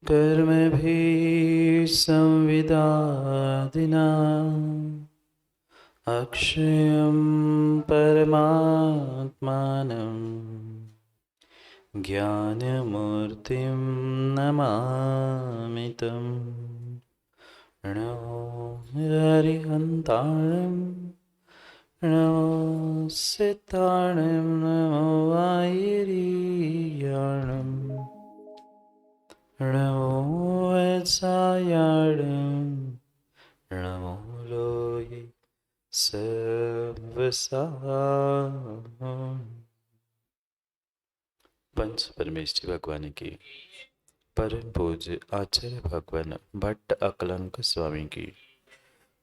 कर्मभिः संविदादिना अक्षयं परमात्मानं ज्ञानमूर्तिं नमामि तं। नमो हरिहन्ताणं नमो सिद्धाणं नमो वायुरीयाणं नमो वत्सायाणं नमो लोये सर्वसाम्। पंच परमेश्वरी भगवान की, परम पूज्य आचार्य भगवान भट्ट अकलंक स्वामी की,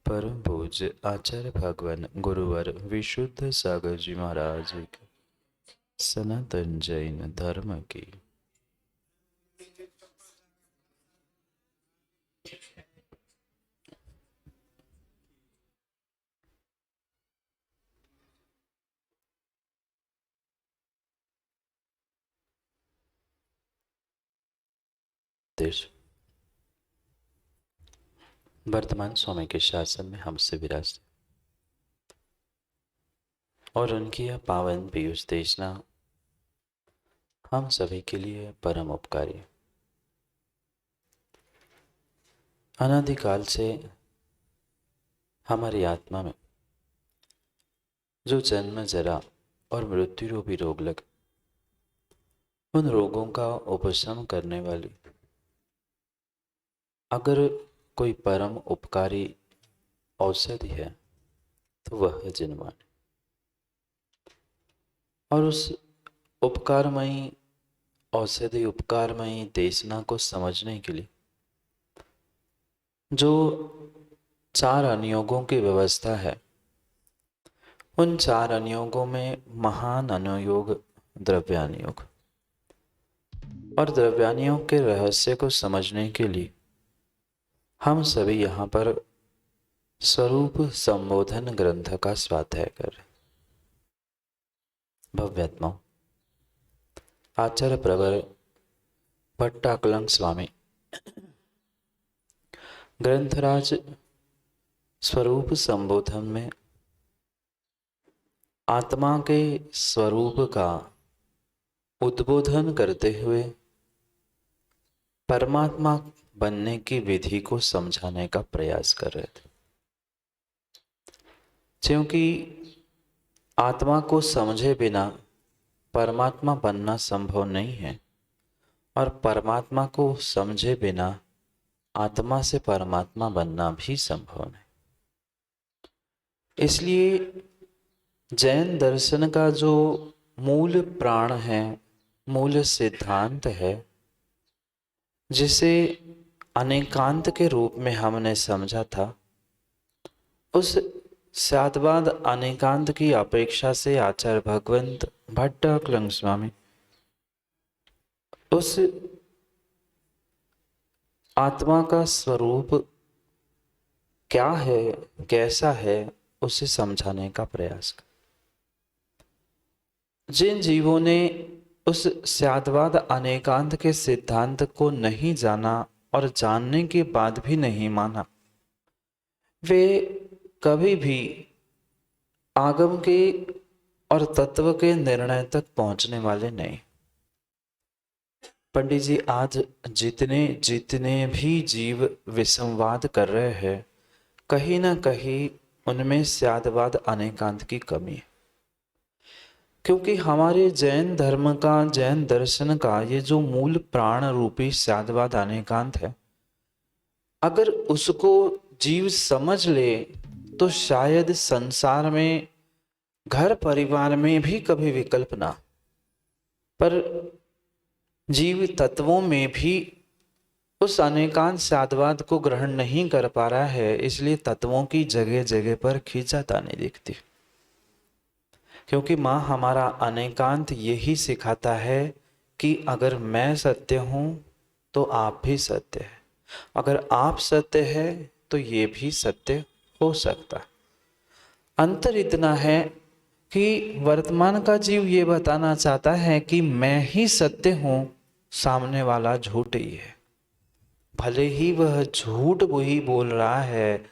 परम पूज्य आचार्य भगवान गुरुवर विशुद्ध सागर जी महाराज की, सनातन जैन धर्म की। देश वर्तमान स्वामी के शासन में हमसे विराजते और उनकी यह पावन पीयूष देशना हम सभी के लिए परम उपकारी। अनादिकाल से हमारी आत्मा में जो जन्म जरा और मृत्यु रूपी रोग लगे, उन रोगों का उपशम करने वाली अगर कोई परम उपकारी औषधि है तो वह है जिनवाणी। और उस उपकारमयी औषधि, उपकारमयी देशना को समझने के लिए जो 4 अनुयोगों की व्यवस्था है, उन 4 अनुयोगों में महान अनुयोग द्रव्यानुयोग, और द्रव्यानुयोग के रहस्य को समझने के लिए हम सभी यहाँ पर स्वरूप संबोधन ग्रंथ का स्वाध्याय कर रहे। भव्यात्मा आचार्य प्रवर भट्टाकलंक स्वामी ग्रंथराज स्वरूप संबोधन में आत्मा के स्वरूप का उद्बोधन करते हुए परमात्मा बनने की विधि को समझाने का प्रयास कर रहे थे। क्योंकि आत्मा को समझे बिना परमात्मा बनना संभव नहीं है, और परमात्मा को समझे बिना आत्मा से परमात्मा बनना भी संभव नहीं। इसलिए जैन दर्शन का जो मूल प्राण है, मूल सिद्धांत है, जिसे अनेकांत के रूप में हमने समझा था, उस सातवाद अनेकांत की अपेक्षा से आचार्य भगवंत भट्ट अकलंक स्वामी उस आत्मा का स्वरूप क्या है, कैसा है, उसे समझाने का प्रयास कर। जिन जीवों ने उस सातवाद अनेकांत के सिद्धांत को नहीं जाना और जानने के बाद भी नहीं माना, वे कभी भी आगम के और तत्व के निर्णय तक पहुंचने वाले नहीं। पंडित जी, आज जितने भी जीव विसंवाद कर रहे हैं, कहीं ना कहीं उनमें सातवाद अनेकांत की कमी है। क्योंकि हमारे जैन धर्म का, जैन दर्शन का ये जो मूल प्राण रूपी सातवाद अनेकांत है, अगर उसको जीव समझ ले तो शायद संसार में, घर परिवार में भी कभी विकल्प ना। पर जीव तत्वों में भी उस अनेकांत सातवाद को ग्रहण नहीं कर पा रहा है, इसलिए तत्वों की जगह जगह पर खींचातानी दिखती। क्योंकि माँ हमारा अनेकांत यही सिखाता है कि अगर मैं सत्य हूँ तो आप भी सत्य है, अगर आप सत्य है तो ये भी सत्य हो सकता है। अंतर इतना है कि वर्तमान का जीव ये बताना चाहता है कि मैं ही सत्य हूँ, सामने वाला झूठ ही है। भले ही वह झूठ ही बोल रहा है,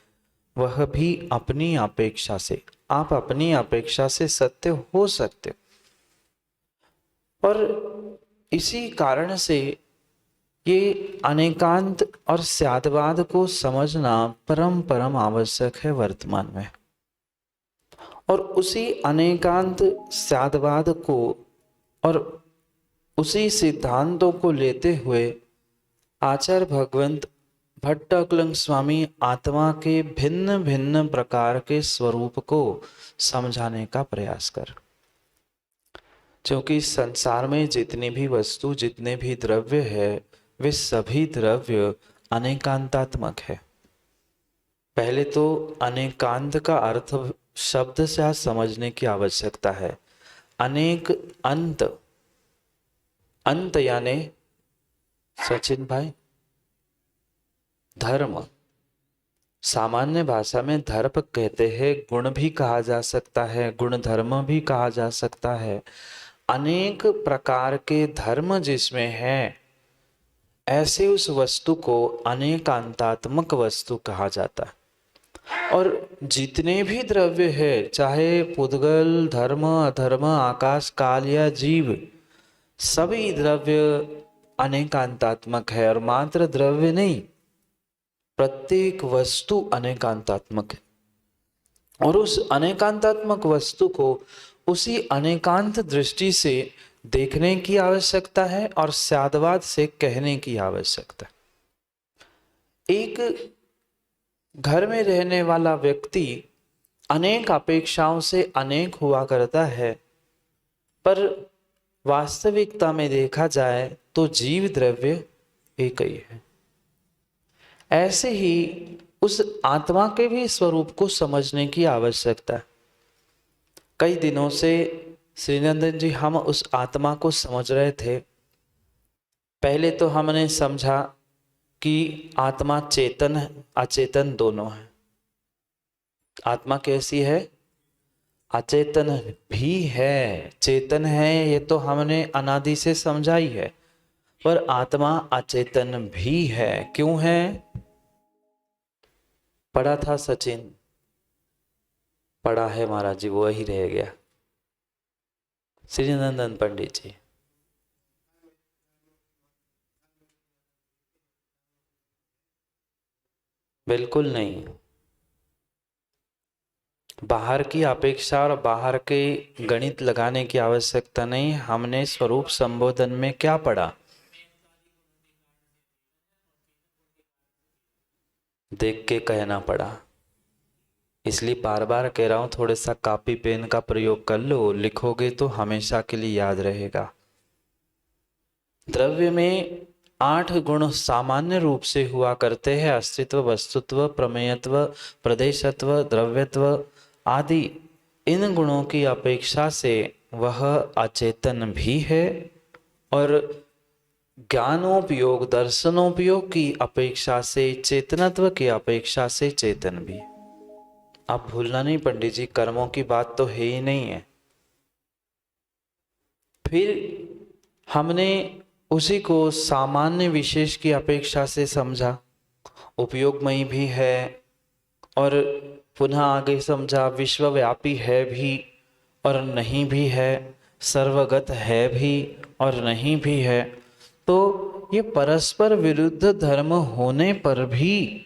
वह भी अपनी अपेक्षा से, आप अपनी अपेक्षा से सत्य हो सकते हो। और इसी कारण से ये अनेकांत और स्यादवाद को समझना परम परम आवश्यक है वर्तमान में। और उसी अनेकांत स्यादवाद को और उसी सिद्धांतों को लेते हुए आचार्य भगवंत भट्ट अकलंग स्वामी आत्मा के भिन्न भिन्न प्रकार के स्वरूप को समझाने का प्रयास कर। क्योंकि संसार में जितनी भी वस्तु, जितने भी द्रव्य है, वे सभी द्रव्य अनेकांतात्मक है। पहले तो अनेकांत का अर्थ शब्द से आज समझने की आवश्यकता है। अनेक अंत, अंत यानी सचिन भाई धर्म, सामान्य भाषा में धर्म कहते हैं, गुण भी कहा जा सकता है, गुण धर्म भी कहा जा सकता है। अनेक प्रकार के धर्म जिसमें है, ऐसे उस वस्तु को अनेकांतात्मक वस्तु कहा जाता है। और जितने भी द्रव्य है, चाहे पुद्गल, धर्म, अधर्म, आकाश, काल या जीव, सभी द्रव्य अनेकांतात्मक है। और मात्र द्रव्य नहीं, प्रत्येक वस्तु अनेकांतात्मक है। और उस अनेकांतात्मक वस्तु को उसी अनेकांत दृष्टि से देखने की आवश्यकता है और स्यादवाद से कहने की आवश्यकता है। एक घर में रहने वाला व्यक्ति अनेक अपेक्षाओं से अनेक हुआ करता है, पर वास्तविकता में देखा जाए तो जीव द्रव्य एक ही है। ऐसे ही उस आत्मा के भी स्वरूप को समझने की आवश्यकता है। कई दिनों से श्रीनंदन जी हम उस आत्मा को समझ रहे थे। पहले तो हमने समझा कि आत्मा चेतन अचेतन दोनों है। आत्मा कैसी है? अचेतन भी है, चेतन है, ये तो हमने अनादि से समझा ही है। पर आत्मा अचेतन भी है। क्यों है? पढ़ा था सचिन, पढ़ा है महाराज जी, वो ही रह गया। श्रीनंदन पंडित जी, बिल्कुल नहीं। बाहर की अपेक्षा और बाहर के गणित लगाने की आवश्यकता नहीं। हमने स्वरूप संबोधन में क्या पढ़ा? देख के कहना पड़ा। इसलिए बार बार कह रहा हूं, थोड़ा सा कॉपी पेन का प्रयोग कर लो, लिखोगे तो हमेशा के लिए याद रहेगा। द्रव्य में 8 गुण सामान्य रूप से हुआ करते हैं। अस्तित्व, वस्तुत्व, प्रमेयत्व, प्रदेशत्व, द्रव्यत्व आदि। इन गुणों की अपेक्षा से वह अचेतन भी है और ज्ञानोपयोग, दर्शनोपयोग की अपेक्षा से, चेतनत्व की अपेक्षा से चेतन भी। आप भूलना नहीं पंडित जी, कर्मों की बात तो है ही नहीं है। फिर हमने उसी को सामान्य विशेष की अपेक्षा से समझा, उपयोगमयी भी है, और पुनः आगे समझा विश्वव्यापी है भी और नहीं भी है, सर्वगत है भी और नहीं भी है। तो ये परस्पर विरुद्ध धर्म होने पर भी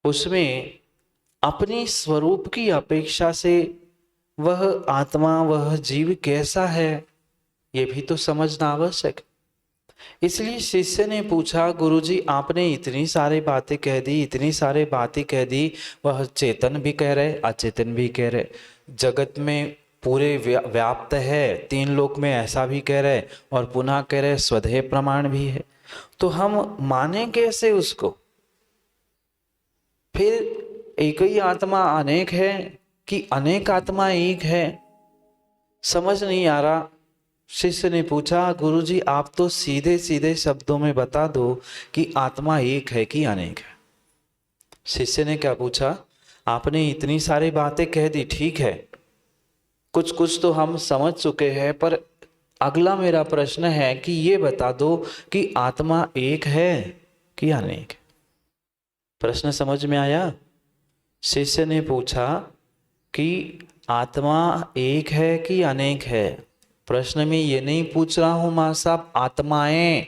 उसमें अपनी स्वरूप की अपेक्षा से वह आत्मा, वह जीव कैसा है, ये भी तो समझना आवश्यक। इसलिए शिष्य ने पूछा, गुरुजी आपने इतनी सारी बातें कह दी, इतनी सारी बातें कह दी, वह चेतन भी कह रहे, अचेतन भी कह रहे, जगत में पूरे व्याप्त है, 3 लोक में ऐसा भी कह रहे और पुनः कह रहे स्वधेय प्रमाण भी है। तो हम माने कैसे उसको? फिर एक ही आत्मा अनेक है कि अनेक आत्मा एक है, समझ नहीं आ रहा। शिष्य ने पूछा, गुरुजी आप तो सीधे सीधे शब्दों में बता दो कि आत्मा एक है कि अनेक है। शिष्य ने क्या पूछा? आपने इतनी सारी बातें कह दी, ठीक है, कुछ कुछ तो हम समझ चुके हैं, पर अगला मेरा प्रश्न है कि ये बता दो कि आत्मा एक है कि अनेक है? प्रश्न समझ में आया? शिष्य ने पूछा कि आत्मा एक है कि अनेक है? प्रश्न में ये नहीं पूछ रहा हूं मां साहब आत्माएं,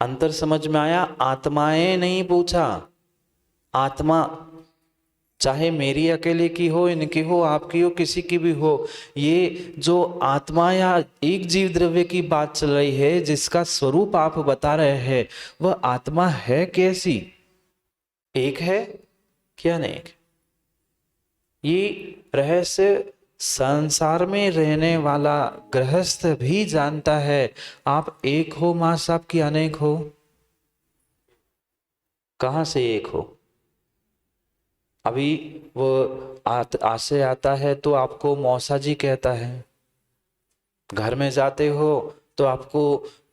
अंतर समझ में आया? आत्माएं नहीं पूछा, आत्मा चाहे मेरी अकेले की हो, इनकी हो, आपकी हो, किसी की भी हो, ये जो आत्मा या एक जीव द्रव्य की बात चल रही है, जिसका स्वरूप आप बता रहे हैं, वह आत्मा है कैसी? एक है क्या अनेक? ये रहस्य संसार में रहने वाला गृहस्थ भी जानता है। आप एक हो मां साहब की अनेक हो? कहां से एक हो? अभी वो आसे आता है तो आपको मौसा जी कहता है, घर में जाते हो तो आपको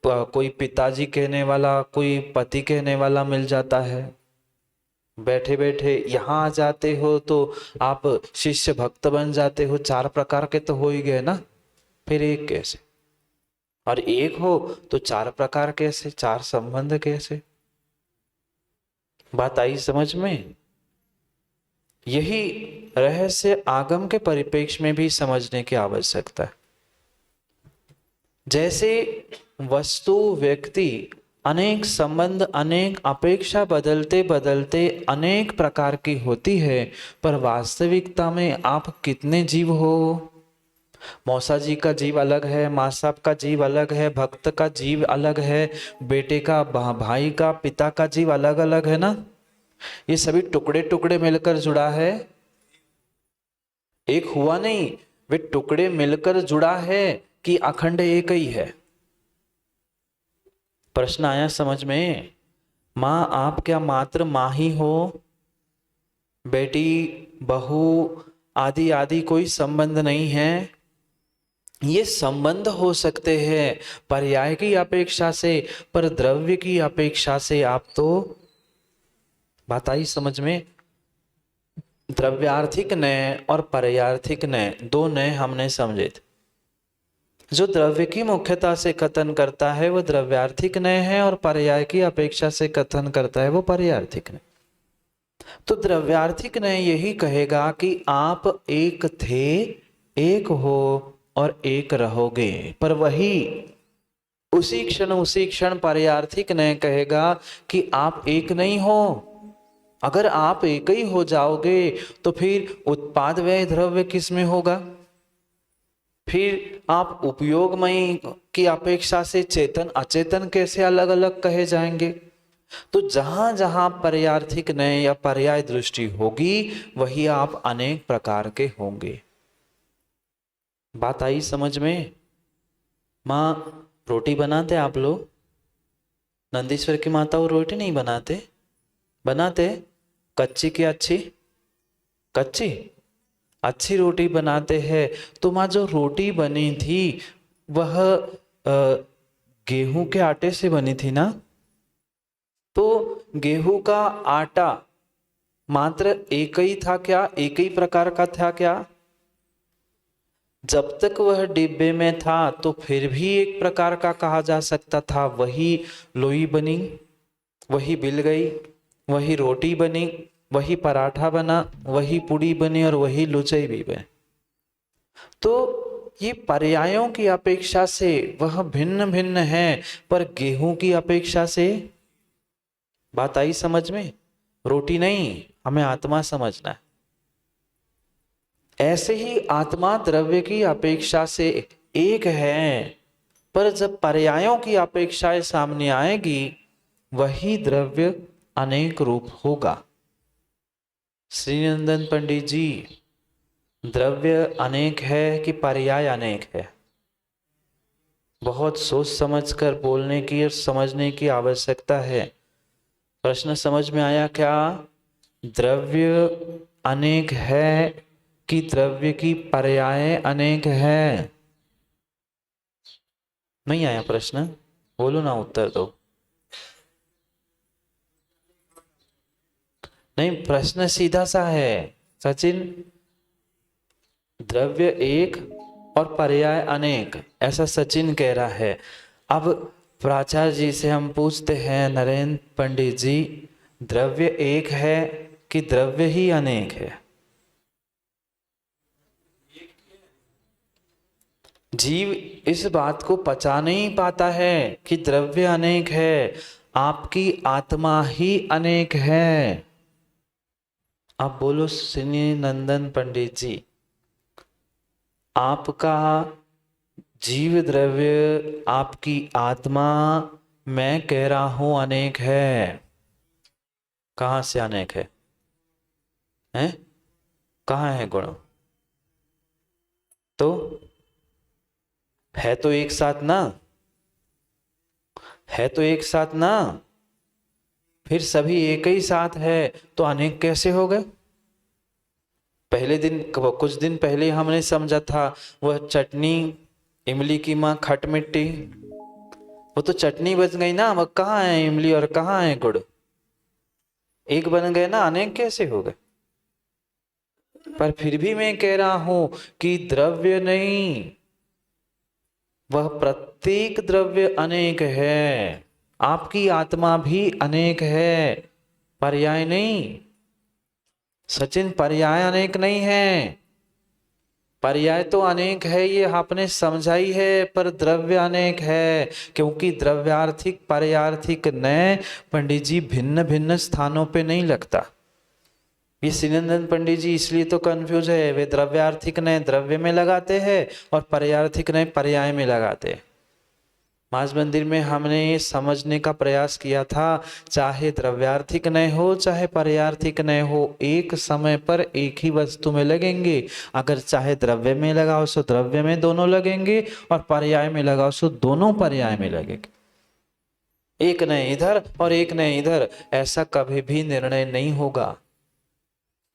कोई पिताजी कहने वाला, कोई पति कहने वाला मिल जाता है, बैठे बैठे यहाँ आ जाते हो तो आप शिष्य भक्त बन जाते हो। 4 प्रकार के तो हो ही गए ना, फिर एक कैसे? और एक हो तो 4 प्रकार कैसे, 4 संबंध कैसे? बात आई समझ में? यही रहस्य आगम के परिप्रेक्ष्य में भी समझने की आवश्यकता है। जैसे वस्तु, व्यक्ति, अनेक संबंध, अनेक अपेक्षा बदलते बदलते अनेक प्रकार की होती है, पर वास्तविकता में आप कितने जीव हो? मौसा जी का जीव अलग है, माँ साहब का जीव अलग है, भक्त का जीव अलग है, बेटे का, भाई का, पिता का जीव अलग अलग है ना। ये सभी टुकड़े टुकड़े मिलकर जुड़ा है, एक हुआ नहीं। वे टुकड़े मिलकर जुड़ा है कि अखंड एक ही है? प्रश्न आया समझ में? मां आप क्या मात्र मां ही हो? बेटी, बहू आदि आदि कोई संबंध नहीं है? ये संबंध हो सकते हैं पर्याय की अपेक्षा से, पर द्रव्य की अपेक्षा से आप तो, बात आई समझ में? द्रव्यार्थिक नय और पर्यार्थिक नय, 2 नय हमने समझे थे। जो द्रव्य की मुख्यता से कथन करता है वो द्रव्यार्थिक नय है, और पर्याय की अपेक्षा से कथन करता है वो पर्यार्थिक नय। तो द्रव्यार्थिक नय यही कहेगा कि आप एक थे, एक हो और एक रहोगे, पर वही उसी क्षण पर्यार्थिक नय कहेगा कि आप एक नहीं हो। अगर आप एक ही हो जाओगे तो फिर उत्पाद व्यय द्रव्य किस में होगा? फिर आप उपयोगमयी की अपेक्षा से चेतन अचेतन कैसे अलग अलग कहे जाएंगे? तो जहां जहां पर्यार्थिक नय या पर्याय दृष्टि होगी, वही आप अनेक प्रकार के होंगे। बात आई समझ में? माँ रोटी बनाते आप लोग? नंदीश्वर की माता वो रोटी नहीं बनाते? बनाते? कच्ची की अच्छी? कच्ची? अच्छी रोटी बनाते हैं। तो माँ जो रोटी बनी थी वह गेहूं के आटे से बनी थी ना? तो गेहूं का आटा मात्र एक ही था क्या? एक ही प्रकार का था क्या? जब तक वह डिब्बे में था तो फिर भी एक प्रकार का कहा जा सकता था। वही लोई बनी, वही बिल गई, वही रोटी बनी, वही पराठा बना, वही पूड़ी बनी और वही लुचई भी बने। तो ये पर्यायों की अपेक्षा से वह भिन्न भिन्न है, पर गेहूं की अपेक्षा से, बात आई समझ में? रोटी नहीं, हमें आत्मा समझना है। ऐसे ही आत्मा द्रव्य की अपेक्षा से एक है, पर जब पर्यायों की अपेक्षाएं सामने आएगी, वही द्रव्य अनेक रूप होगा। श्रीनंदन पंडित जी, द्रव्य अनेक है कि पर्याय अनेक है? बहुत सोच समझकर बोलने की और समझने की आवश्यकता है। प्रश्न समझ में आया क्या? द्रव्य अनेक है कि द्रव्य की पर्याय अनेक है? नहीं आया प्रश्न? बोलो ना, उत्तर दो। नहीं, प्रश्न सीधा सा है सचिन। द्रव्य एक और पर्याय अनेक, ऐसा सचिन कह रहा है। अब प्राचार्य जी से हम पूछते हैं, नरेंद्र पंडित जी, द्रव्य एक है कि द्रव्य ही अनेक है? जीव इस बात को पचा नहीं पाता है कि द्रव्य अनेक है, आपकी आत्मा ही अनेक है। आप बोलो श्री नंदन पंडित जी, आपका जीव द्रव्य, आपकी आत्मा, मैं कह रहा हूं अनेक है। कहां से अनेक है? हैं? कहां है गुण? तो है तो एक साथ ना, है तो एक साथ ना, फिर सभी एक ही साथ है तो अनेक कैसे हो गए? पहले दिन, कुछ दिन पहले हमने समझा था वह चटनी, इमली की माँ खट मिट्टी, वो तो चटनी बच गई ना, वह कहाँ है इमली और कहाँ है गुड़? एक बन गए ना, अनेक कैसे हो गए? पर फिर भी मैं कह रहा हूं कि द्रव्य नहीं, वह प्रत्येक द्रव्य अनेक है, आपकी आत्मा भी अनेक है, पर्याय नहीं। सचिन, पर्याय अनेक नहीं है, पर्याय तो अनेक है, ये आपने समझाई है, पर द्रव्य अनेक है, क्योंकि द्रव्यार्थिक पर्यार्थिक नए पंडित जी भिन्न भिन्न स्थानों पे नहीं लगता। ये श्रीनंदन पंडित जी इसलिए तो कंफ्यूज है, वे द्रव्यार्थिक नए द्रव्य में लगाते हैं और पर्यार्थिक नए पर्याय में लगाते हैं। मास मंदिर में हमने ये समझने का प्रयास किया था, चाहे द्रव्यार्थिक नय हो चाहे पर्यार्थिक नय हो, एक समय पर एक ही वस्तु में लगेंगे। अगर चाहे द्रव्य में लगाओ सो द्रव्य में दोनों लगेंगे, और पर्याय में लगाओ सो दोनों पर्याय में लगेंगे। एक नय इधर और एक नय इधर, ऐसा कभी भी निर्णय नहीं होगा।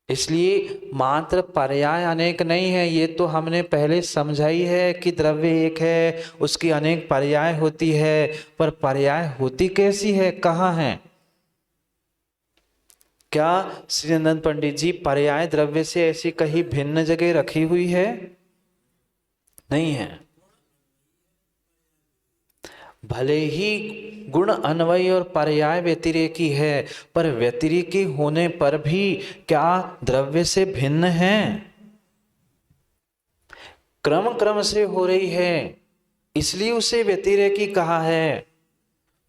इसलिए मात्र पर्याय अनेक नहीं है, ये तो हमने पहले समझाई है कि द्रव्य एक है, उसकी अनेक पर्याय होती है, पर पर्याय होती कैसी है, कहाँ है? क्या श्री नंदन पंडित जी पर्याय द्रव्य से ऐसी कहीं भिन्न जगह रखी हुई है? नहीं है। भले ही गुण अन्वयी और पर्याय व्यतिरेकी है, पर व्यतिरेकी होने पर भी क्या द्रव्य से भिन्न है? क्रम क्रम से हो रही है, इसलिए उसे व्यतिरेकी कहा है।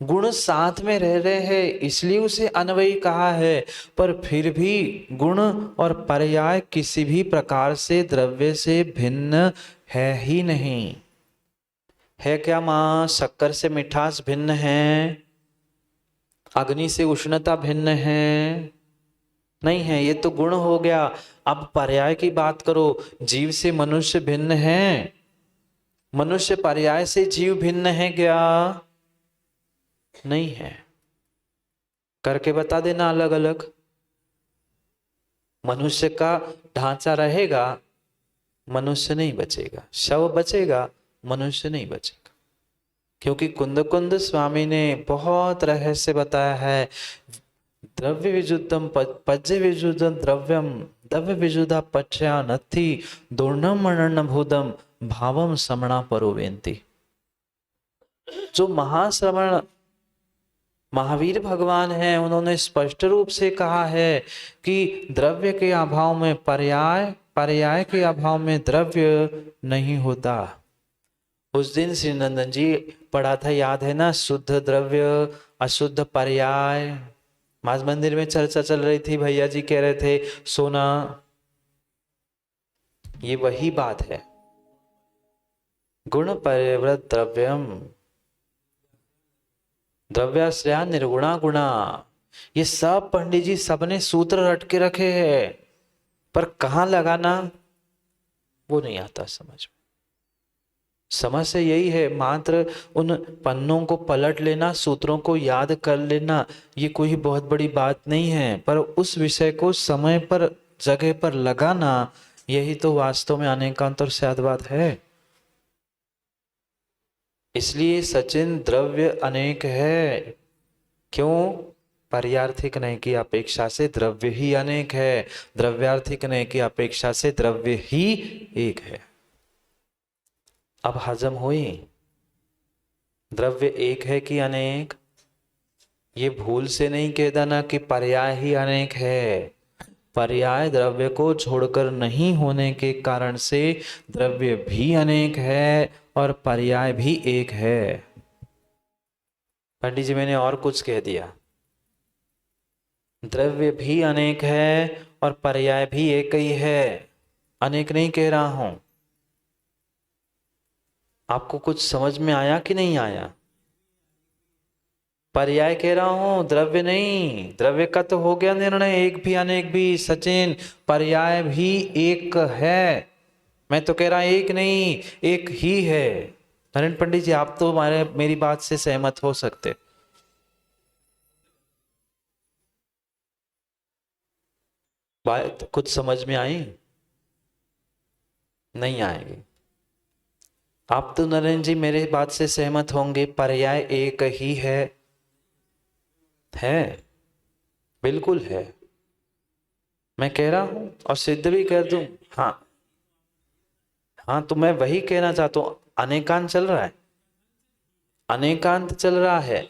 गुण साथ में रह रहे हैं, इसलिए उसे अन्वयी कहा है, पर फिर भी गुण और पर्याय किसी भी प्रकार से द्रव्य से भिन्न है ही नहीं। है क्या मां? शक्कर से मिठास भिन्न है, अग्नि से उष्णता भिन्न है? नहीं है, ये तो गुण हो गया। अब पर्याय की बात करो, जीव से मनुष्य भिन्न है, मनुष्य पर्याय से जीव भिन्न है क्या? नहीं है। करके बता देना अलग अलग। मनुष्य का ढांचा रहेगा, मनुष्य नहीं बचेगा, शव बचेगा, मनुष्य नहीं बचेगा। क्योंकि कुंद कुंद स्वामी ने बहुत रहस्य बताया है, द्रव्य विजुद्धम पज्य विजुद्धम द्रव्यम द्रव्य विजुद्धा पच्या नथी दुर्णम मरण भूदम भावम समणा परोवेंती। जो महाश्रवण महावीर भगवान हैं, उन्होंने स्पष्ट रूप से कहा है कि द्रव्य के अभाव में पर्याय, पर्याय के अभाव में द्रव्य नहीं होता। उस दिन श्री नंदन जी पढ़ा था, याद है ना? शुद्ध द्रव्य अशुद्ध पर्याय। मास मंदिर में चर्चा चल रही थी, भैया जी कह रहे थे सोना, ये वही बात है। गुण परिवृत द्रव्यम द्रव्याश्रया निर्गुणा गुणा, ये सब पंडित जी सबने सूत्र रट के रखे हैं, पर कहां लगाना वो नहीं आता समझ में। समस्या यही है, मात्र उन पन्नों को पलट लेना, सूत्रों को याद कर लेना, ये कोई बहुत बड़ी बात नहीं है, पर उस विषय को समय पर जगह पर लगाना, यही तो वास्तव में अनेकांत और सद्वाद है। इसलिए सचिन द्रव्य अनेक है, क्यों? पर्यार्थिक नहीं की अपेक्षा से द्रव्य ही अनेक है, द्रव्यार्थिक नहीं की अपेक्षा से द्रव्य ही एक है। अब हजम हुई? द्रव्य एक है कि अनेक? ये भूल से नहीं कह देना कि पर्याय ही अनेक है। पर्याय द्रव्य को छोड़कर नहीं होने के कारण से द्रव्य भी अनेक है और पर्याय भी एक है। पंडित जी मैंने और कुछ कह दिया। द्रव्य भी अनेक है और पर्याय भी एक ही है, अनेक नहीं कह रहा हूं। आपको कुछ समझ में आया कि नहीं आया? पर्याय कह रहा हूं, द्रव्य नहीं। द्रव्य का तो हो गया निर्णय, एक भी अनेक भी। सचिन, पर्याय भी एक है। मैं तो कह रहा एक नहीं, एक ही है। नरेंद्र पंडित जी आप तो मेरी बात से सहमत हो सकते। बात कुछ समझ में आई? नहीं आएगी। आप तो नरेंद्र जी मेरे बात से सहमत होंगे, पर्याय एक ही है। बिल्कुल है। मैं कह रहा हूं और सिद्ध भी कर दूं। हाँ हाँ, तो मैं वही कहना चाहता हूं। अनेकांत चल रहा है, अनेकांत चल रहा है।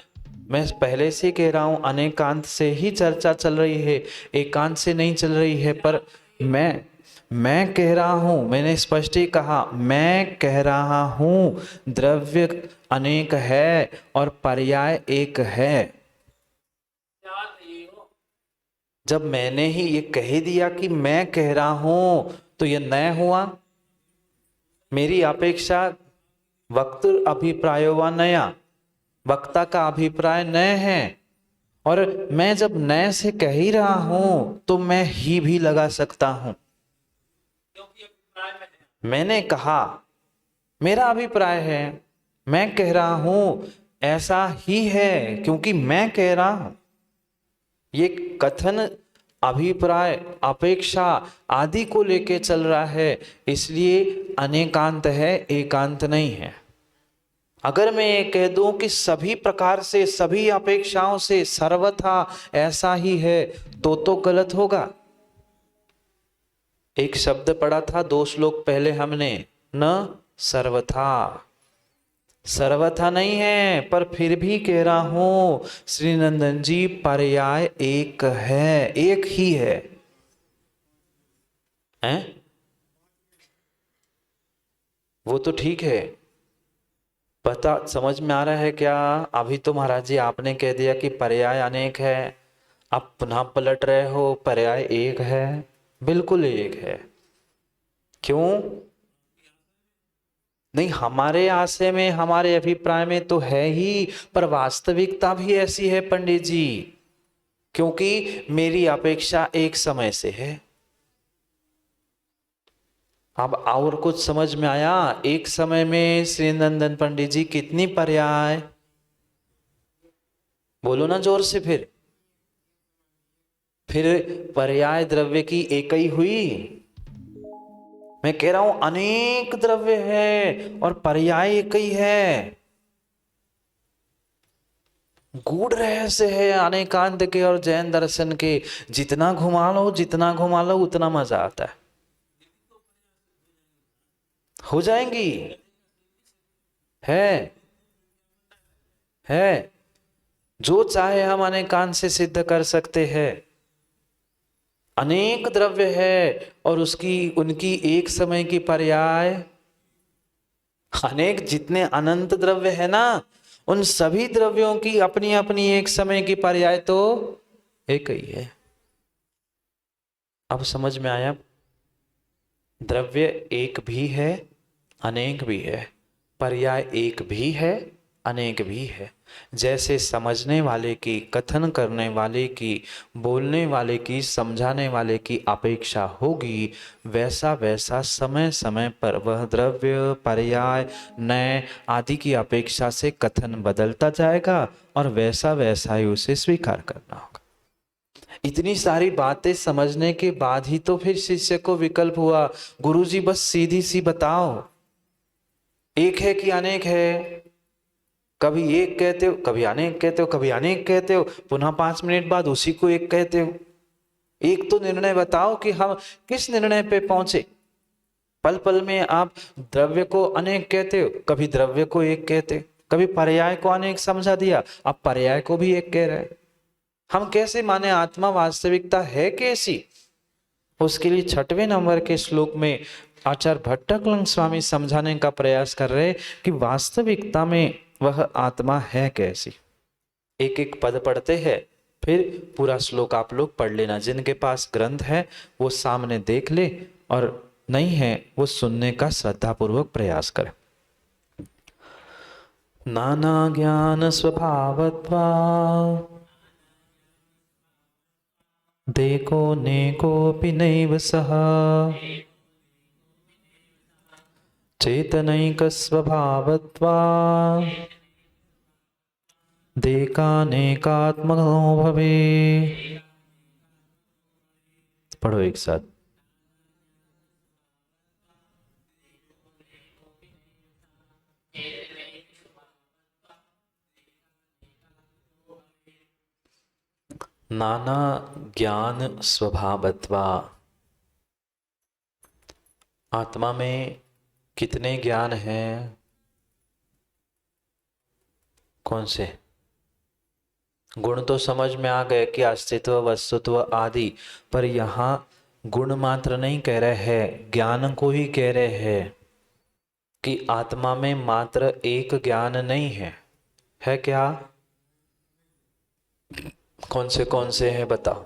मैं पहले से कह रहा हूं अनेकांत से ही चर्चा चल रही है, एकांत से नहीं चल रही है। पर मैं कह रहा हूं, मैंने स्पष्ट ही कहा, मैं कह रहा हूं द्रव्य अनेक है और पर्याय एक है। जब मैंने ही ये कह दिया कि मैं कह रहा हूं तो ये नया हुआ। मेरी अपेक्षा वक्त अभिप्राय व नया, वक्ता का अभिप्राय नए है। और मैं जब नए से कह ही रहा हूं तो मैं ही भी लगा सकता हूं। मैंने कहा मेरा अभिप्राय है, मैं कह रहा हूं ऐसा ही है क्योंकि मैं कह रहा हूं। ये कथन अभिप्राय, अपेक्षा आदि को लेके चल रहा है, इसलिए अनेकांत है, एकांत नहीं है। अगर मैं ये कह दूं कि सभी प्रकार से, सभी अपेक्षाओं से सर्वथा ऐसा ही है तो गलत होगा। एक शब्द पढ़ा था 2 श्लोक पहले हमने, न सर्वथा। सर्वथा नहीं है, पर फिर भी कह रहा हूं श्री नंदन जी पर्याय एक है, एक ही है, हैं? वो तो ठीक है। पता समझ में आ रहा है क्या? अभी तो महाराज जी आपने कह दिया कि पर्याय अनेक है, आप पुनः पलट रहे हो पर्याय एक है। बिल्कुल एक है। क्यों नहीं? हमारे आशय में, हमारे अभिप्राय में तो है ही, पर वास्तविकता भी ऐसी है पंडित जी, क्योंकि मेरी अपेक्षा एक समय से है। अब और कुछ समझ में आया? एक समय में श्री नंदन पंडित जी कितनी पर्याय? बोलो ना जोर से। फिर पर्याय द्रव्य की एक ही हुई। मैं कह रहा हूं अनेक द्रव्य है और पर्याय एक ही है। गूढ़ रहस्य है अनेकांत के और जैन दर्शन के। जितना घुमा लो, जितना घुमा लो उतना मजा आता है। हो जाएंगी। है है जो चाहे हम अनेकांत से सिद्ध कर सकते हैं। अनेक द्रव्य है और उसकी, उनकी एक समय की पर्याय अनेक। जितने अनंत द्रव्य है ना, उन सभी द्रव्यों की अपनी अपनी एक समय की पर्याय तो एक ही है। अब समझ में आया? द्रव्य एक भी है, अनेक भी है, पर्याय एक भी है, अनेक भी है। जैसे समझने वाले की, कथन करने वाले की, बोलने वाले की, समझाने वाले की अपेक्षा होगी, वैसा वैसा समय समय पर वह द्रव्य, पर्याय, नए आदि की अपेक्षा से कथन बदलता जाएगा और वैसा वैसा ही उसे स्वीकार करना होगा। इतनी सारी बातें समझने के बाद ही तो फिर शिष्य को विकल्प हुआ, गुरुजी बस सीधी सी बताओ, एक है कि अनेक है? कभी एक कहते हो, कभी अनेक कहते हो, कभी अनेक कहते हो, पुनः 5 मिनट बाद उसी को एक कहते हो। एक तो निर्णय बताओ कि हम किस निर्णय पे पहुंचे। पल पल में आप द्रव्य को अनेक कहते हो, कभी द्रव्य को एक कहते हो, कभी पर्याय को अनेक समझा दिया, अब पर्याय को भी एक कह रहे हैं। हम कैसे माने आत्मा वास्तविकता है कैसी? उसके लिए 6वें नंबर के श्लोक में आचार्य भट्टकलंग स्वामी समझाने का प्रयास कर रहे कि वास्तविकता में वह आत्मा है कैसी। एक एक पद पढ़ते हैं, फिर पूरा श्लोक आप लोग पढ़ लेना। जिनके पास ग्रंथ है वो सामने देख ले, और नहीं है वो सुनने का श्रद्धापूर्वक प्रयास करे। नाना ज्ञान स्वभावत्वा देखो नेकोऽपि नैव सह चेतनैकस्वभावत्वा देकानेकात्मनो भवे। पढ़ो एक साथ। नाना ज्ञान स्वभावत्वा, आत्मा में कितने ज्ञान हैं? कौन से? गुण तो समझ में आ गए कि अस्तित्व, वस्तुत्व आदि, पर यहाँ गुण मात्र नहीं कह रहे हैं, ज्ञान को ही कह रहे हैं कि आत्मा में मात्र एक ज्ञान नहीं है क्या? कौन से हैं बताओ?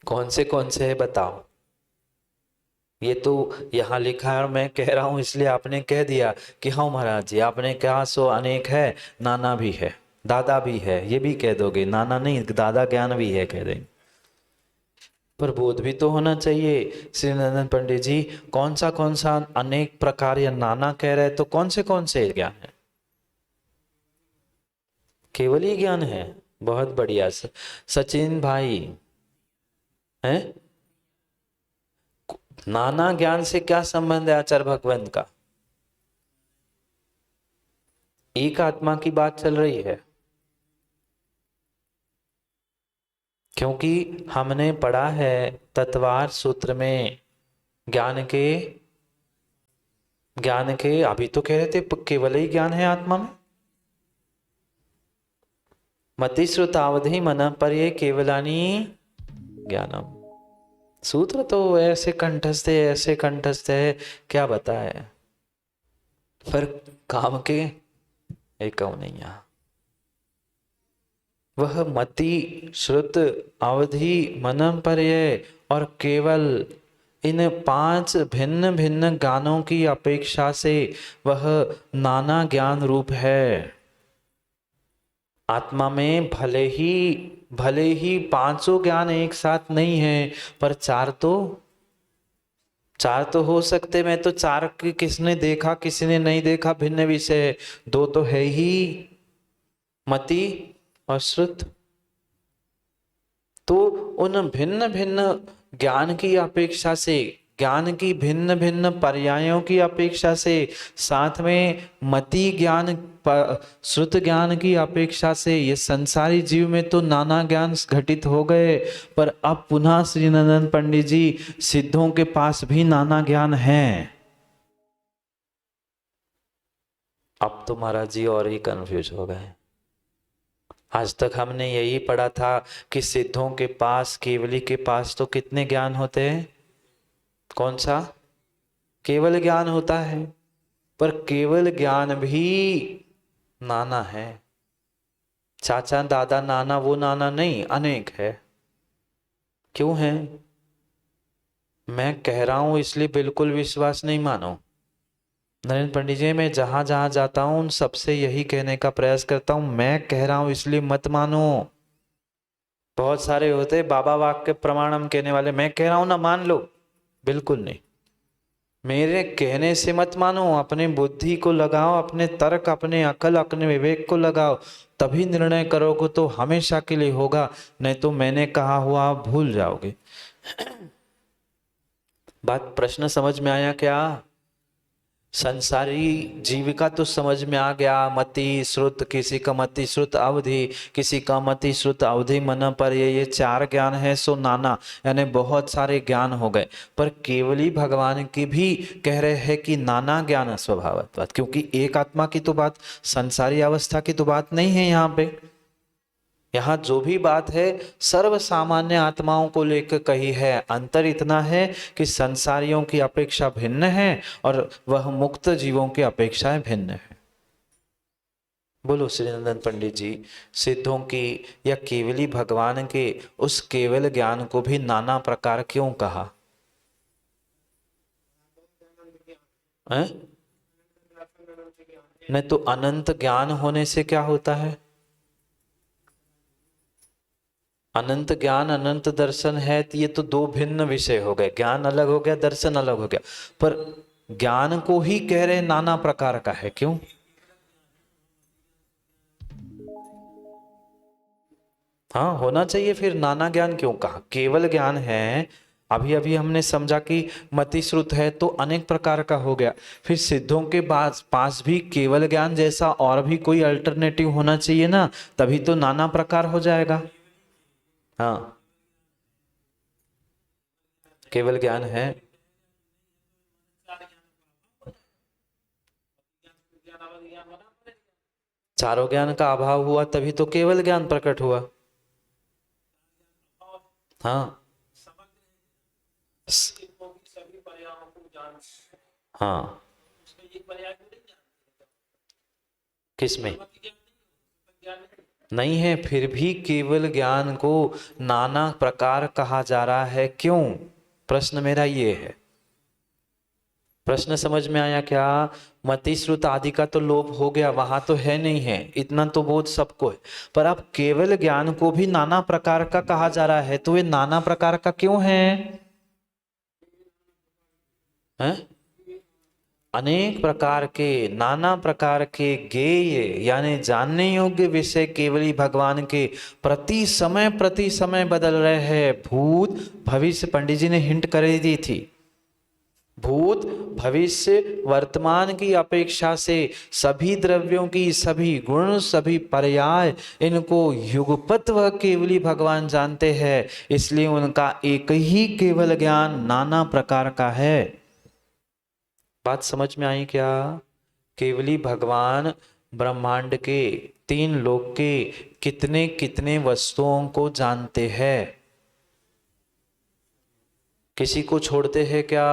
कौन से है बताओ? ये तो यहाँ लिखा है और मैं कह रहा हूं इसलिए आपने कह दिया कि हाँ महाराज जी, आपने कहा सो अनेक है, नाना भी है, दादा भी है, ये भी कह दोगे। नाना नहीं, दादा ज्ञान भी है कह देंगे, पर बोध भी तो होना चाहिए। श्री नंदन पंडित जी, कौन सा अनेक प्रकार या नाना कह रहे, तो कौन से ज्ञान है? केवल ही ज्ञान है। बहुत बढ़िया। सचिन भाई है, नाना ज्ञान से क्या संबंध है आचार्य भगवंत का? एक आत्मा की बात चल रही है, क्योंकि हमने पढ़ा है तत्वार सूत्र में ज्ञान के अभी तो कह रहे थे केवल ही ज्ञान है आत्मा में। मति श्रुतावधि मन पर ये केवलानी ज्ञानम। सूत्र तो ऐसे कंठस्थ है, क्या बताए, पर काम के एक नहीं। यहां वह मति श्रुत अवधि मनम पर्यय और केवल इन 5 भिन्न भिन्न ज्ञानों की अपेक्षा से वह नाना ज्ञान रूप है। आत्मा में भले ही 5 ज्ञान एक साथ नहीं है, पर 4 तो हो सकते। मैं तो 4 की किसने देखा किसी ने नहीं देखा भिन्न विषय, 2 तो है ही, मति और श्रुत। तो उन भिन्न भिन्न ज्ञान की अपेक्षा से, ज्ञान की भिन्न भिन्न पर्यायों की अपेक्षा से, साथ में मति ज्ञान श्रुत ज्ञान की अपेक्षा से ये संसारी जीव में तो नाना ज्ञान घटित हो गए। पर अब पुनः श्री नंदन पंडित जी, सिद्धों के पास भी नाना ज्ञान है। अब तो महाराज जी और ही कंफ्यूज हो गए। आज तक हमने यही पढ़ा था कि सिद्धों के पास, केवली के पास तो कितने ज्ञान होते हैं? कौन सा? केवल ज्ञान होता है, पर केवल ज्ञान भी नाना है। चाचा दादा नाना वो नाना नहीं, अनेक है। क्यों है? मैं कह रहा हूं इसलिए बिल्कुल विश्वास नहीं मानो। नरेंद्र पंडित जी, मैं जहां जहां जाता हूं उन सबसे यही कहने का प्रयास करता हूं, मैं कह रहा हूं इसलिए मत मानो। बहुत सारे होते बाबा वाक्य प्रमाणम कहने वाले, मैं कह रहा हूं ना मान लो, बिल्कुल नहीं। मेरे कहने से मत मानो, अपने बुद्धि को लगाओ, अपने तर्क, अपने अकल, अपने विवेक को लगाओ, तभी निर्णय करोगे तो हमेशा के लिए होगा, नहीं तो मैंने कहा हुआ आप भूल जाओगे। बात, प्रश्न समझ में आया क्या? संसारी जीविका तो समझ में आ गया, मति श्रुत, किसी का मति श्रुत अवधि, किसी का मति श्रुत अवधि मन पर, ये चार ज्ञान है सो नाना, यानी बहुत सारे ज्ञान हो गए। पर केवली भगवान की भी कह रहे हैं कि नाना ज्ञान स्वभावत्वात्, क्योंकि एक आत्मा की तो बात, संसारी अवस्था की तो बात नहीं है यहाँ पे। यहाँ जो भी बात है सर्व सामान्य आत्माओं को लेकर कही है। अंतर इतना है कि संसारियों की अपेक्षा भिन्न है और वह मुक्त जीवों की अपेक्षाएं भिन्न है। बोलो श्रीनंदन पंडित जी, सिद्धों की या केवली भगवान के उस केवल ज्ञान को भी नाना प्रकार क्यों कहा है? नहीं तो अनंत ज्ञान होने से क्या होता है? अनंत ज्ञान अनंत दर्शन है, तो ये तो दो भिन्न विषय हो गए, ज्ञान अलग हो गया, दर्शन अलग हो गया। पर ज्ञान को ही कह रहे नाना प्रकार का है, क्यों? हाँ होना चाहिए, फिर नाना ज्ञान क्यों कहा? केवल ज्ञान है, अभी अभी हमने समझा कि मति श्रुत है तो अनेक प्रकार का हो गया। फिर सिद्धों के पास भी केवल ज्ञान जैसा और भी कोई अल्टरनेटिव होना चाहिए ना, तभी तो नाना प्रकार हो जाएगा। हाँ केवल ज्ञान है, चारों ज्ञान का अभाव हुआ तभी तो केवल ज्ञान प्रकट हुआ। हाँ हाँ किसमें नहीं है, फिर भी केवल ज्ञान को नाना प्रकार कहा जा रहा है, क्यों? प्रश्न मेरा ये है। प्रश्न समझ में आया क्या? मति श्रुत आदि का तो लोप हो गया, वहां तो है नहीं है, इतना तो बोध सबको है। पर अब केवल ज्ञान को भी नाना प्रकार का कहा जा रहा है, तो ये नाना प्रकार का क्यों है? हैं? अनेक प्रकार के, नाना प्रकार के ज्ञेय यानी जानने योग्य विषय केवली भगवान के प्रति समय बदल रहे हैं। भूत भविष्य, पंडित जी ने हिंट कर दी थी, भूत भविष्य वर्तमान की अपेक्षा से सभी द्रव्यों की सभी गुण सभी पर्याय इनको युगपत वह केवली भगवान जानते हैं, इसलिए उनका एक ही केवल ज्ञान नाना प्रकार का है। बात समझ में आई क्या? केवली भगवान ब्रह्मांड के तीन लोक के कितने कितने वस्तुओं को जानते हैं, किसी को छोड़ते हैं क्या?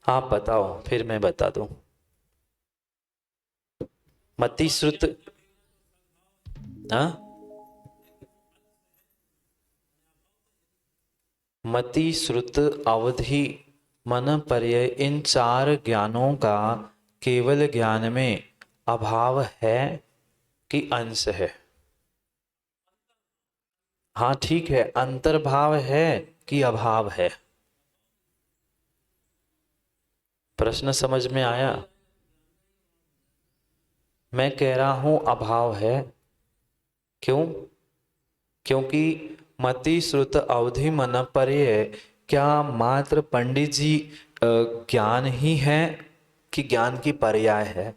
आप बताओ फिर मैं बता दूं। मति श्रुत, हाँ मति श्रुत अवधि मन पर्यय इन चार ज्ञानों का केवल ज्ञान में अभाव है कि अंश है? हाँ ठीक है, अंतर्भाव है कि अभाव है? प्रश्न समझ में आया? मैं कह रहा हूं अभाव है, क्यों? क्योंकि मति श्रुत अवधि मन पर्यय क्या मात्र पंडित जी ज्ञान ही है कि ज्ञान की पर्याय है?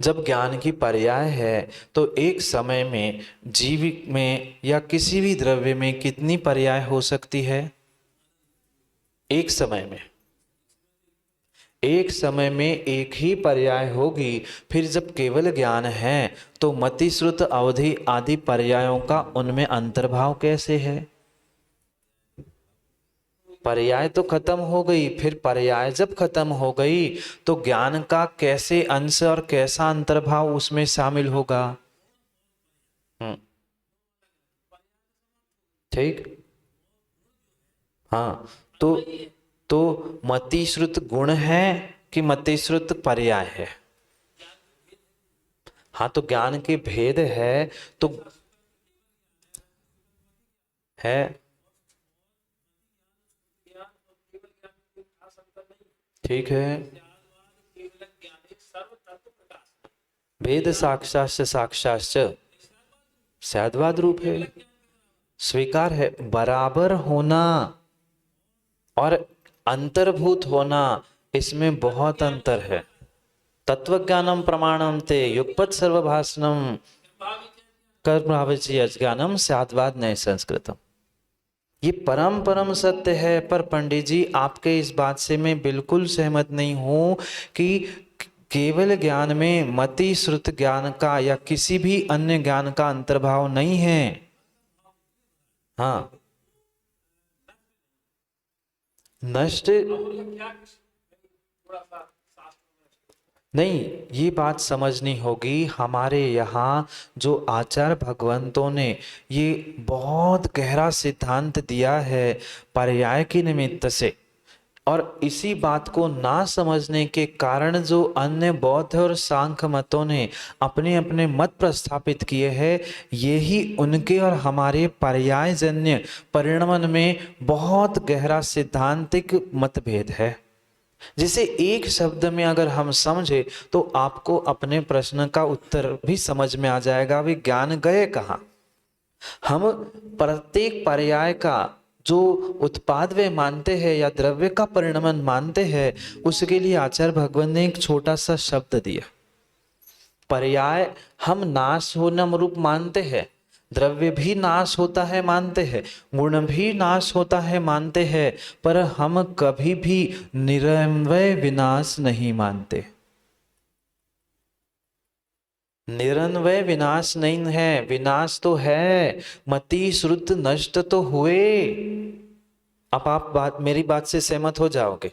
जब ज्ञान की पर्याय है तो एक समय में जीव में या किसी भी द्रव्य में कितनी पर्याय हो सकती है? एक समय में, एक समय में एक ही पर्याय होगी। फिर जब केवल ज्ञान है तो मति श्रुत अवधि आदि पर्यायों का उनमें अंतर्भाव कैसे है? पर्याय तो खत्म हो गई, फिर पर्याय जब खत्म हो गई तो ज्ञान का कैसे अंश और कैसा अंतर्भाव उसमें शामिल होगा? हम्म ठीक। हाँ तो मति श्रुत गुण है कि मति श्रुत पर्याय है? हाँ तो ज्ञान के भेद है तो है, ठीक है। भेद साक्षात साक्षात स्याद्वाद रूप है, स्वीकार है। बराबर होना और अंतर्भूत होना, इसमें बहुत अंतर है। तत्वज्ञानम प्रमाणम ते युगपत सर्वभाषणम कर्मभावची अज्ञानम स्याद्वाद नए संस्कृतम। ये परम परम सत्य है। पर पंडित जी, आपके इस बात से मैं बिल्कुल सहमत नहीं हूं कि केवल ज्ञान में मति श्रुत ज्ञान का या किसी भी अन्य ज्ञान का अंतर्भाव नहीं है। हाँ, नष्ट नहीं, ये बात समझनी होगी। हमारे यहाँ जो आचार्य भगवंतों ने ये बहुत गहरा सिद्धांत दिया है पर्याय की निमित्त से, और इसी बात को ना समझने के कारण जो अन्य बौद्ध और सांख्य मतों ने अपने अपने मत प्रस्थापित किए हैं, यही उनके और हमारे पर्यायजन्य परिणमन में बहुत गहरा सिद्धांतिक मतभेद है, जिसे एक शब्द में अगर हम समझे तो आपको अपने प्रश्न का उत्तर भी समझ में आ जाएगा। वे ज्ञान गए कहाँ? हम प्रत्येक पर्याय का जो उत्पाद वे मानते हैं या द्रव्य का परिणमन मानते हैं, उसके लिए आचार्य भगवान ने एक छोटा सा शब्द दिया। पर्याय हम नाश होना रूप मानते हैं, द्रव्य भी नाश होता है मानते हैं, गुण भी नाश होता है मानते हैं, पर हम कभी भी निरन्वय विनाश नहीं मानते। निरन्वय विनाश नहीं है, विनाश तो है, मति श्रुत नष्ट तो हुए। अब आप मेरी बात से सहमत हो जाओगे।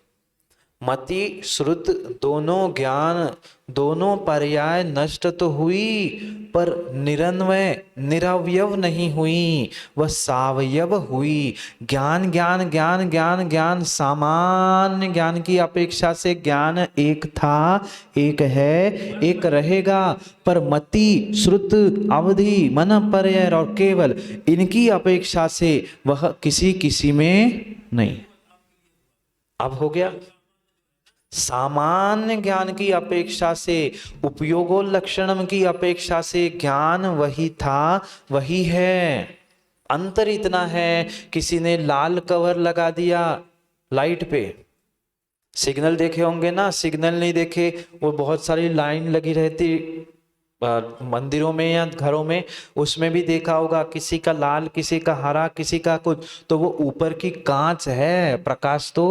मति श्रुत दोनों ज्ञान, दोनों पर्याय नष्ट तो हुई, पर निरन्वय निरवयव नहीं हुई, वह सावयव हुई। ज्ञान ज्ञान ज्ञान ज्ञान ज्ञान, सामान्य ज्ञान की अपेक्षा से ज्ञान एक था, एक है, एक रहेगा। पर मति श्रुत अवधि मन पर्याय और केवल इनकी अपेक्षा से वह किसी किसी में नहीं। अब हो गया। सामान्य ज्ञान की अपेक्षा से, उपयोगो लक्षणम की अपेक्षा से ज्ञान वही था, वही है। अंतर इतना है, किसी ने लाल कवर लगा दिया लाइट पे, सिग्नल देखे होंगे ना, सिग्नल नहीं देखे, वो बहुत सारी लाइन लगी रहती मंदिरों में या घरों में, उसमें भी देखा होगा, किसी का लाल, किसी का हरा, किसी का कुछ, तो वो ऊपर की कांच है, प्रकाश तो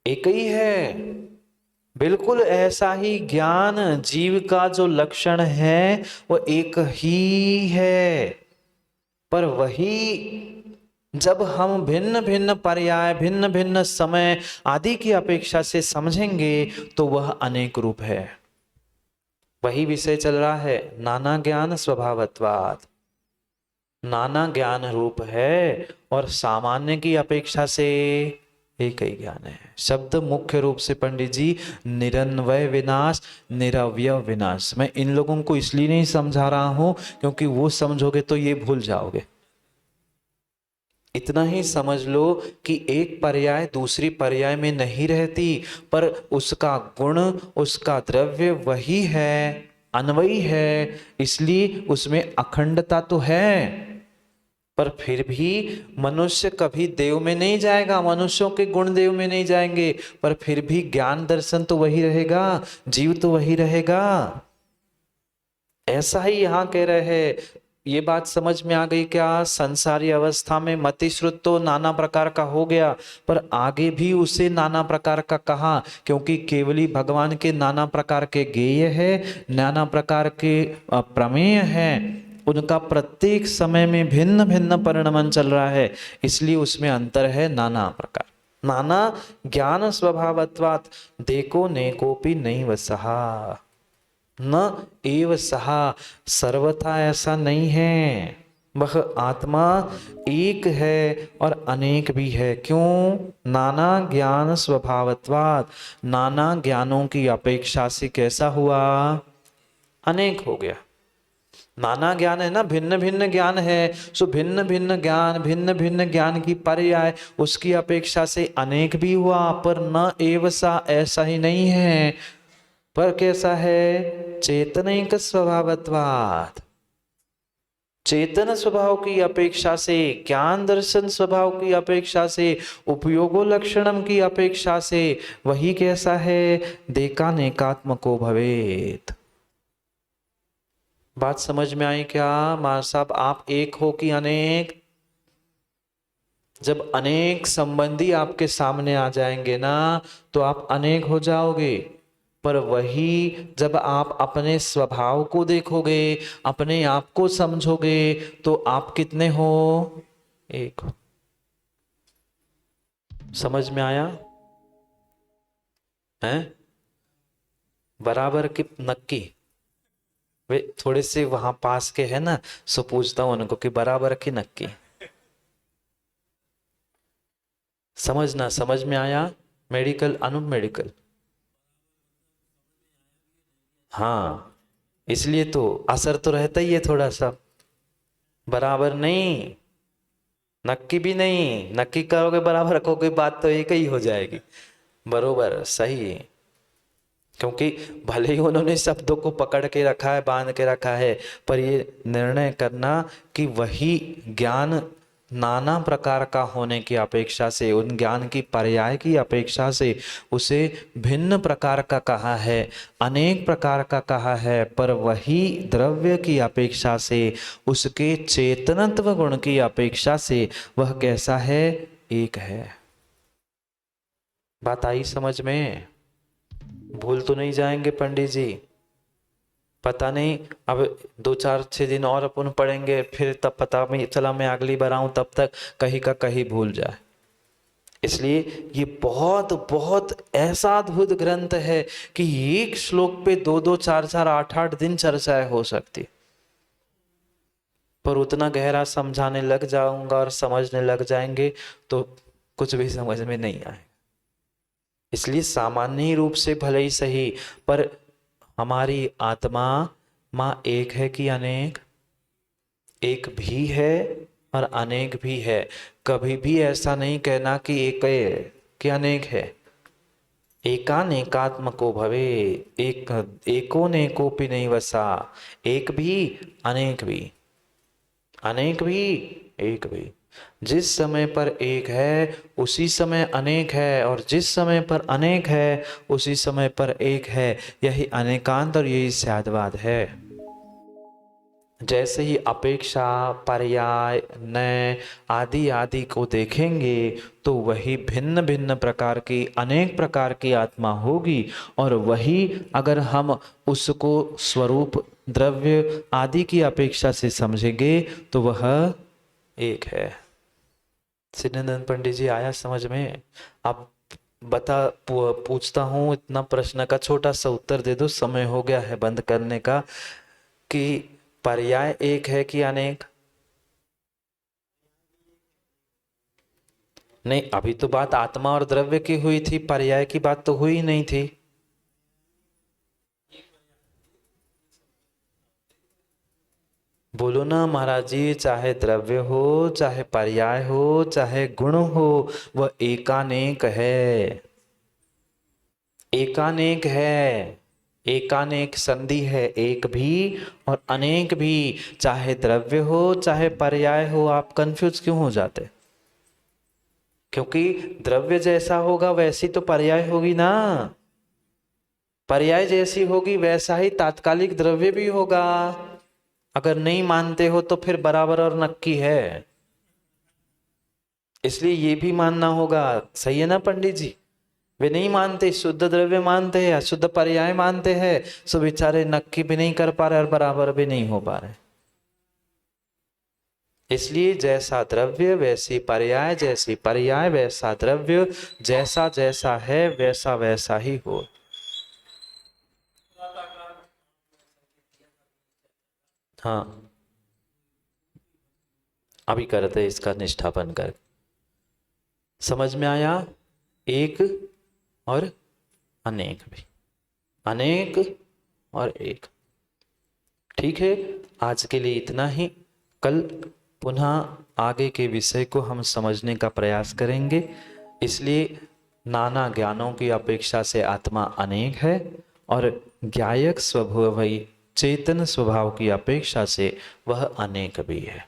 एक ही है। बिल्कुल ऐसा ही ज्ञान, जीव का जो लक्षण है वो एक ही है, पर वही जब हम भिन्न भिन्न पर्याय, भिन्न भिन्न समय आदि की अपेक्षा से समझेंगे तो वह अनेक रूप है। वही विषय चल रहा है, नाना ज्ञान स्वभावत्वात्। नाना ज्ञान रूप है और सामान्य की अपेक्षा से एक ही ज्ञान है। शब्द मुख्य रूप से पंडित जी निरन्वय विनाश, निरवयव विनाश। मैं इन लोगों को इसलिए नहीं समझा रहा हूं क्योंकि वो समझोगे तो ये भूल जाओगे। इतना ही समझ लो कि एक पर्याय दूसरी पर्याय में नहीं रहती, पर उसका गुण, उसका द्रव्य वही है, अन्वयी है, इसलिए उसमें अखंडता तो है। पर फिर भी मनुष्य कभी देव में नहीं जाएगा, मनुष्यों के गुण देव में नहीं जाएंगे, पर फिर भी ज्ञान दर्शन तो वही रहेगा, जीव तो वही रहेगा। ऐसा ही यहां कह रहे हैं। ये बात समझ में आ गई क्या? संसारी अवस्था में मति श्रुत तो नाना प्रकार का हो गया, पर आगे भी उसे नाना प्रकार का कहा, क्योंकि केवली भगवान के नाना प्रकार के गेय है, नाना प्रकार के प्रमेय है, उनका प्रत्येक समय में भिन्न भिन्न परिणमन चल रहा है, इसलिए उसमें अंतर है नाना प्रकार। नाना ज्ञान स्वभावत्वात् देखो नेकोपि नैव सहा, न एव सहा, सर्वथा ऐसा नहीं है। वह आत्मा एक है और अनेक भी है। क्यों? नाना ज्ञान स्वभावत्वात्, नाना ज्ञानों की अपेक्षा से कैसा हुआ? अनेक हो गया। नाना ज्ञान है ना, भिन्न भिन्न ज्ञान है, सो भिन्न भिन्न ज्ञान, भिन्न भिन्न ज्ञान की पर्याय, उसकी अपेक्षा से अनेक भी हुआ, पर न एव सा, ऐसा ही नहीं है। पर कैसा है? चेतनिक स्वभावत्वात्, चेतन स्वभाव की अपेक्षा से, ज्ञान दर्शन स्वभाव की अपेक्षा से, उपयोगो लक्षणम की अपेक्षा से वही कैसा है, देकानेकात्मको भवेत। बात समझ में आई क्या मां साहब? आप एक हो कि अनेक? जब अनेक संबंधी आपके सामने आ जाएंगे ना तो आप अनेक हो जाओगे। पर वही जब आप अपने स्वभाव को देखोगे, अपने आप को समझोगे, तो आप कितने हो? एक हो। समझ में आया है? बराबर की नक्की? वे थोड़े से वहां पास के है ना, सो पूछता हूं उनको कि बराबर की नक्की? समझना, समझ में आया? मेडिकल, अनु मेडिकल। हाँ, इसलिए तो असर तो रहता ही है थोड़ा सा। बराबर नहीं, नक्की भी नहीं। नक्की करोगे बराबर रखोगे, बात तो एक ही हो जाएगी। बरोबर, सही है। क्योंकि भले ही उन्होंने शब्दों को पकड़ के रखा है, बांध के रखा है, पर ये निर्णय करना कि वही ज्ञान नाना प्रकार का होने की अपेक्षा से, उन ज्ञान की पर्याय की अपेक्षा से उसे भिन्न प्रकार का कहा है, अनेक प्रकार का कहा है, पर वही द्रव्य की अपेक्षा से, उसके चेतनत्व गुण की अपेक्षा से वह कैसा है? एक है। बात आई समझ में? भूल तो नहीं जाएंगे पंडित जी? पता नहीं, अब 2 4 6 दिन और अपन पढ़ेंगे, फिर तब पता नहीं चला मैं अगली बार आऊं तब तक कहीं का कहीं भूल जाए। इसलिए ये बहुत बहुत ऐसा अद्भुत ग्रंथ है कि एक श्लोक पे 2 2 4 4 8 8 दिन चर्चाएं हो सकती। पर उतना गहरा समझाने लग जाऊंगा और समझने लग जाएंगे तो कुछ भी समझ में नहीं आए। इसलिए सामान्य रूप से भले ही सही, पर हमारी आत्मा मां एक है कि अनेक? एक भी है और अनेक भी है। कभी भी ऐसा नहीं कहना कि एक है कि अनेक है। एकानेकात्मको भवे, एक एको नेकोपि नहीं वसा। एक भी, अनेक भी, अनेक भी, एक भी। जिस समय पर एक है उसी समय अनेक है, और जिस समय पर अनेक है उसी समय पर एक है। यही अनेकांत और यही स्याद्वाद है। जैसे ही अपेक्षा, पर्याय, नय आदि आदि को देखेंगे तो वही भिन्न भिन्न प्रकार की, अनेक प्रकार की आत्मा होगी। और वही अगर हम उसको स्वरूप, द्रव्य आदि की अपेक्षा से समझेंगे तो वह एक है। सिद्धानंद पंडित जी, आया समझ में? अब पूछता हूं, इतना प्रश्न का छोटा सा उत्तर दे दो, समय हो गया है बंद करने का। कि पर्याय एक है कि अनेक? नहीं, अभी तो बात आत्मा और द्रव्य की हुई थी, पर्याय की बात तो हुई नहीं थी। बोलो ना महाराज जी, चाहे द्रव्य हो, चाहे पर्याय हो, चाहे गुण हो, वह एकानेक है। एकानेक है, एकानेक संधि है, एक भी और अनेक भी। चाहे द्रव्य हो चाहे पर्याय हो। आप कंफ्यूज क्यों हो जाते? क्योंकि द्रव्य जैसा होगा वैसी तो पर्याय होगी ना। पर्याय जैसी होगी वैसा ही तात्कालिक द्रव्य भी होगा। अगर नहीं मानते हो तो फिर बराबर और नक्की है। इसलिए ये भी मानना होगा। सही है ना पंडित जी? वे नहीं मानते, शुद्ध द्रव्य मानते हैं, अशुद्ध पर्याय मानते हैं, सो बेचारे नक्की भी नहीं कर पा रहे और बराबर भी नहीं हो पा रहे। इसलिए जैसा द्रव्य वैसी पर्याय, जैसी पर्याय वैसा द्रव्य, जैसा जैसा है वैसा वैसा ही हो। हाँ, अभी करते इसका निष्ठापन कर। समझ में आया? एक और अनेक भी, अनेक और एक। ठीक है, आज के लिए इतना ही। कल पुनः आगे के विषय को हम समझने का प्रयास करेंगे। इसलिए नाना ज्ञानों की अपेक्षा से आत्मा अनेक है, और ज्ञायक स्वभाव चेतन स्वभाव की अपेक्षा से वह अनेक भी है।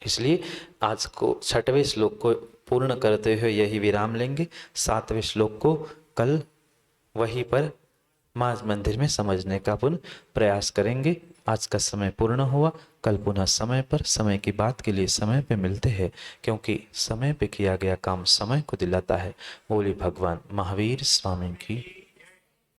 इसलिए आज को 6वें श्लोक को पूर्ण करते हुए यही विराम लेंगे। 7वें श्लोक को कल वहीं पर मां मंदिर में समझने का पुनः प्रयास करेंगे। आज का समय पूर्ण हुआ। कल पुनः समय पर समय की बात के लिए समय पे मिलते हैं, क्योंकि समय पे किया गया काम समय को दिलाता है। बोली भगवान महावीर स्वामी की